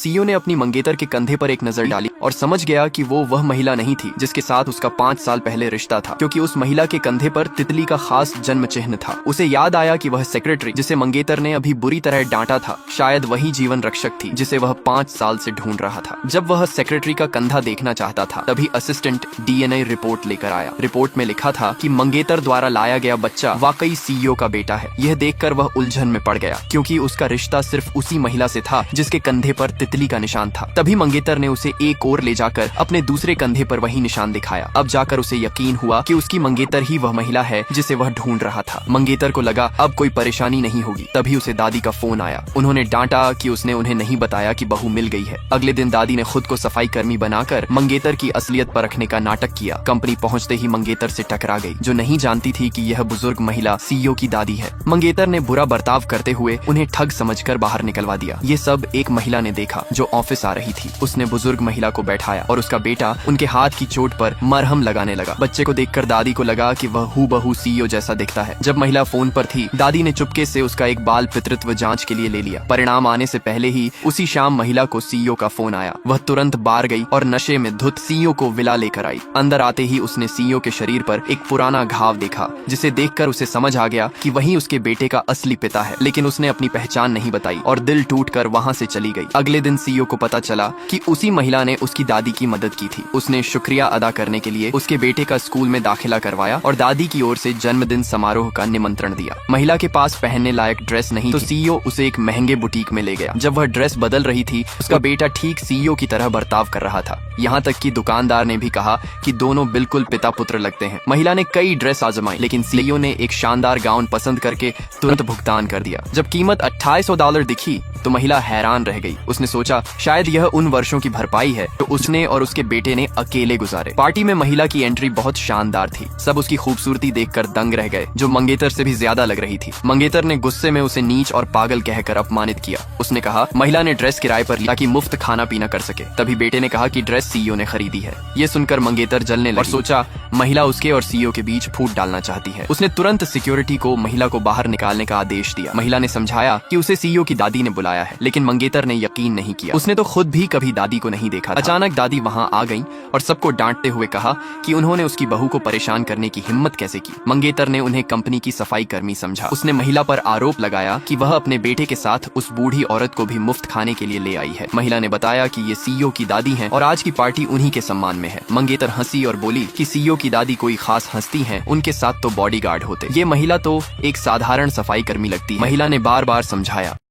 CEO ने अपनी मंगेतर के कंधे पर एक नजर डाली और समझ गया कि वो वह महिला नहीं थी जिसके साथ उसका 5 साल पहले रिश्ता था, क्योंकि उस महिला के कंधे पर तितली का खास जन्म चिन्ह था। उसे याद आया कि वह सेक्रेटरी जिसे मंगेतर ने अभी बुरी तरह डांटा था, शायद वही जीवन रक्षक थी जिसे वह 5 साल से ढूंढ रहा था। जब वह सेक्रेटरी का कंधा देखना चाहता था, तभी असिस्टेंट डीएनए रिपोर्ट लेकर आया। रिपोर्ट में लिखा था कि मंगेतर द्वारा लाया गया बच्चा वाकई सीईओ का बेटा है। यह देखकर वह उलझन में पड़ गया, क्योंकि उसका रिश्ता सिर्फ उसी महिला से था जिसके कंधे पर तितली का निशान था। तभी मंगेतर ने उसे एक और ले जाकर अपने दूसरे कंधे पर वही निशान दिखाया। अब जाकर उसे यकीन हुआ कि उसकी मंगेतर ही वह महिला है जिसे वह ढूंढ रहा था। मंगेतर को लगा अब कोई परेशानी नहीं होगी। तभी उसे दादी का फोन आया। उन्होंने डांटा कि उसने उन्हें नहीं बताया कि बहू मिल गई है। अगले दिन दादी ने खुद को सफाई कर्मी बनाकर मंगेतर की असलियत परखने का नाटक किया। कंपनी पहुंचते ही मंगेतर से टकरा गई, जो नहीं जानती थी कि यह बुजुर्ग महिला सीईओ की दादी है। मंगेतर ने बुरा बर्ताव करते हुए उन्हें ठग समझकर बाहर निकलवा दिया। ये सब एक महिला ने देखा जो ऑफिस आ रही थी। उसने बुजुर्ग महिला को बैठाया और उसका बेटा उनके हाथ की चोट पर मरहम लगाने लगा। बच्चे को देखकर दादी को लगा कि वह हूबहू सीईओ जैसा दिखता है। जब महिला फोन पर थी, दादी ने चुपके से उसका एक बाल पितृत्व जांच के लिए ले लिया। परिणाम आने से पहले ही उसी शाम महिला को सीईओ का फोन आया। वह तुरंत बाहर गई और नशे में धुत सीईओ को विला लेकर आई। अंदर आते ही उसने सीईओ के शरीर पर एक पुराना घाव देखा, जिसे देखकर उसे समझ आ गया कि वही उसके बेटे का असली पिता है। लेकिन उसने अपनी पहचान नहीं बताई और दिल टूटकर वहां से चली गई। अगले दिन सीईओ को पता चला कि उसी महिला ने उसकी दादी की मदद की थी। उसने शुक्रिया अदा करने के लिए उसके बेटे का स्कूल में दाखिला करवाया और दादी की ओर से जन्मदिन समारोह का निमंत्रण दिया। महिला के पास पहनने लायक ड्रेस नहीं, तो सीईओ उसे एक महंगे बुटीक में ले गया। जब वह ड्रेस बदल रही थी, उसका बेटा ठीक सीईओ की तरह बर्ताव कर रहा था। यहाँ तक कि दुकानदार ने भी कहा कि दोनों बिल्कुल पिता पुत्र लगते हैं। महिला ने कई ड्रेस आजमाई, लेकिन सीईओ ने एक शानदार गाउन पसंद करके तुरंत भुगतान कर दिया। जब कीमत $2800 दिखी तो महिला हैरान रह गई। उसने सोचा शायद यह उन वर्षों की भरपाई है जो उसने और उसके बेटे ने अकेले गुजारे। पार्टी में महिला की एंट्री बहुत शानदार थी। सब उसकी खूबसूरती देखकर दंग रह गए, जो मंगेतर से भी ज्यादा लग रही थी। मंगेतर ने गुस्से में उसे नीच और पागल कहकर अपमानित किया। उसने कहा महिला ने ड्रेस किराए पर लिया ताकि मुफ्त खाना पीना कर सके। तभी बेटे ने कहा कि ड्रेस सीईओ ने खरीदी है। ये सुनकर मंगेतर जलने लगी और सोचा महिला उसके और सीईओ के बीच फूट डालना चाहती है। उसने तुरंत सिक्योरिटी को महिला को बाहर निकालने का आदेश दिया। महिला ने समझाया कि उसे सीईओ की दादी ने बुलाया है, लेकिन मंगेतर ने यकीन नहीं किया। उसने तो खुद भी कभी दादी को नहीं देखा था। अचानक दादी वहां आ गई और सबको डांटते हुए कहा कि उन्होंने उसकी बहू को परेशान करने की हिम्मत कैसे की। मंगेतर ने उन्हें कंपनी की सफाई कर्मी समझा। उसने महिला पर आरोप लगाया कि वह अपने बेटे के साथ उस बूढ़ी औरत को भी मुफ्त खाने के लिए ले आई है। महिला ने बताया कि ये सीईओ की दादी हैं और आज की पार्टी उन्हीं के सम्मान में है। मंगेतर हंसी और बोली कि सीईओ की दादी कोई खास हस्ती हैं, उनके साथ तो बॉडीगार्ड होते। ये महिला तो एक साधारण सफाई कर्मी लगती है। महिला ने बार बार समझाया